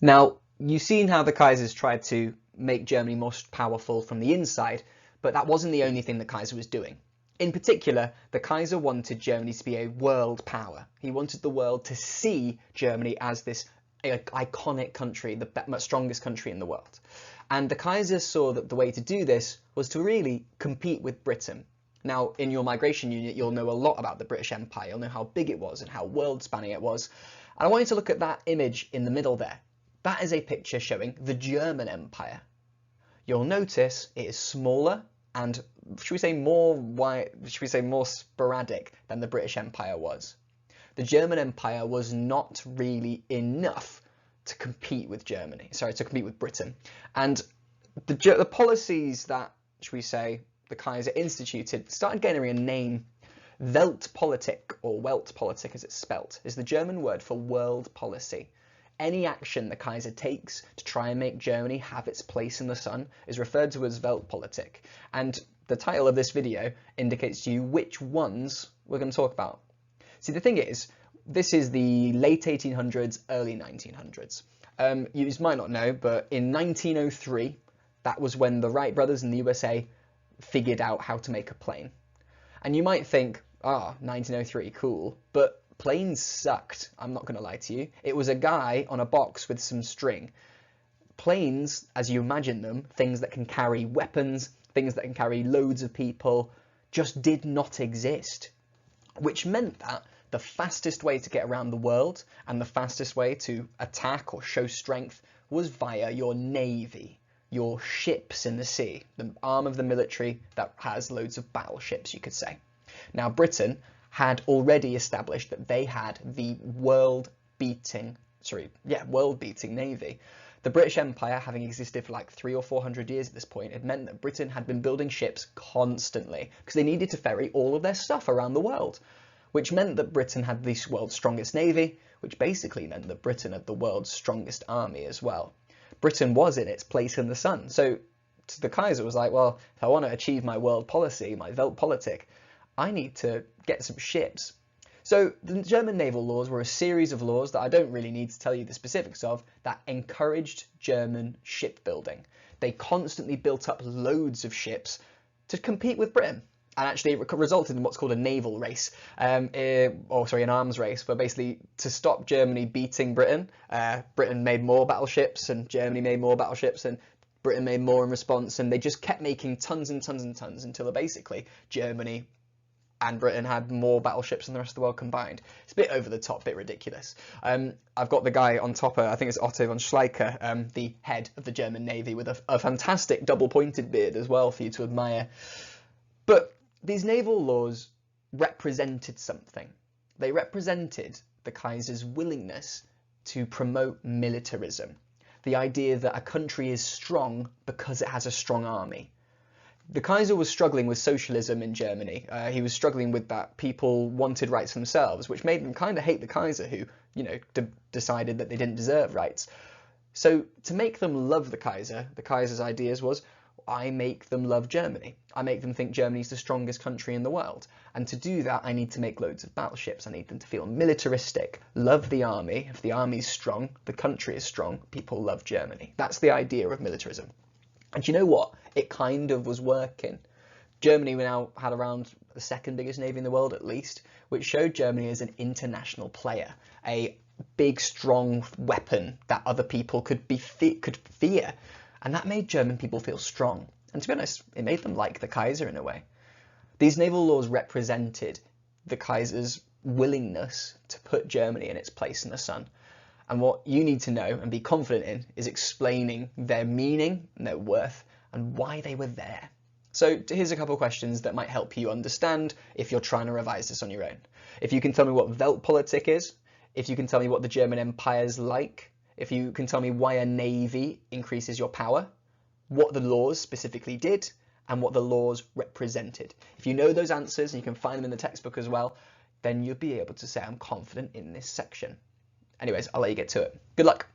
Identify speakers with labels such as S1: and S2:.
S1: Now, you've seen how the Kaisers tried to make Germany more powerful from the inside, but that wasn't the only thing the Kaiser was doing. In particular, the Kaiser wanted Germany to be a world power. He wanted the world to see Germany as this iconic country, the strongest country in the world. And the Kaiser saw that the way to do this was to really compete with Britain. Now, in your migration unit, you'll know a lot about the British Empire. You'll know how big it was and how world-spanning it was. And I want you to look at that image in the middle there. That is a picture showing the German Empire. You'll notice it is smaller and, should we say more sporadic than the British Empire was. The German Empire was not really enough to compete with Britain. And the policies that, should we say, the Kaiser instituted started getting a name. Weltpolitik, or Weltpolitik as it's spelt, is the German word for world policy. Any action the Kaiser takes to try and make Germany have its place in the sun is referred to as Weltpolitik. And the title of this video indicates to you which ones we're going to talk about. See, the thing is, this is the late 1800s, early 1900s. You might not know, but in 1903, that was when the Wright brothers in the USA figured out how to make a plane. And you might think, 1903, cool, but planes sucked, I'm not going to lie to you. It was a guy on a box with some string. Planes, as you imagine them, things that can carry weapons, things that can carry loads of people, just did not exist. Which meant that the fastest way to get around the world and the fastest way to attack or show strength was via your navy, your ships in the sea, the arm of the military that has loads of battleships, you could say. Now, Britain had already established that they had the world-beating navy. The British Empire, having existed for like 300 or 400 years at this point, it meant that Britain had been building ships constantly because they needed to ferry all of their stuff around the world, which meant that Britain had the world's strongest navy, which basically meant that Britain had the world's strongest army as well. Britain was in its place in the sun. So the Kaiser was like, well, if I want to achieve my world policy, my Weltpolitik, I need to get some ships. So the German naval laws were a series of laws that I don't really need to tell you the specifics of that encouraged German shipbuilding. They constantly built up loads of ships to compete with Britain. And actually it resulted in what's called a naval race, an arms race, where basically to stop Germany beating Britain, Britain made more battleships and Germany made more battleships and Britain made more in response, and they just kept making tons and tons and tons until basically Germany and Britain had more battleships than the rest of the world combined. It's a bit over the top, a bit ridiculous. I've got the guy on top, I think it's Otto von Schleicher, the head of the German Navy, with a fantastic double-pointed beard as well for you to admire. But these naval laws represented something. They represented the Kaiser's willingness to promote militarism, the idea that a country is strong because it has a strong army. The Kaiser was struggling with socialism in Germany. He was struggling with that people wanted rights themselves, which made them kind of hate the Kaiser, who, decided that they didn't deserve rights. So to make them love the Kaiser's ideas was, I make them love Germany. I make them think Germany's the strongest country in the world. And to do that, I need to make loads of battleships. I need them to feel militaristic, love the army. If the army's strong, the country is strong, people love Germany. That's the idea of militarism. And you know what? It kind of was working. Germany now had around the second biggest navy in the world, at least, which showed Germany as an international player, a big, strong weapon that other people could fear. And that made German people feel strong. And to be honest, it made them like the Kaiser in a way. These naval laws represented the Kaiser's willingness to put Germany in its place in the sun. And what you need to know and be confident in is explaining their meaning and their worth and why they were there. So here's a couple of questions that might help you understand if you're trying to revise this on your own. If you can tell me what Weltpolitik is, if you can tell me what the German Empire's like, if you can tell me why a navy increases your power, what the laws specifically did, and what the laws represented. If you know those answers, and you can find them in the textbook as well, then you'll be able to say I'm confident in this section. Anyways, I'll let you get to it. Good luck.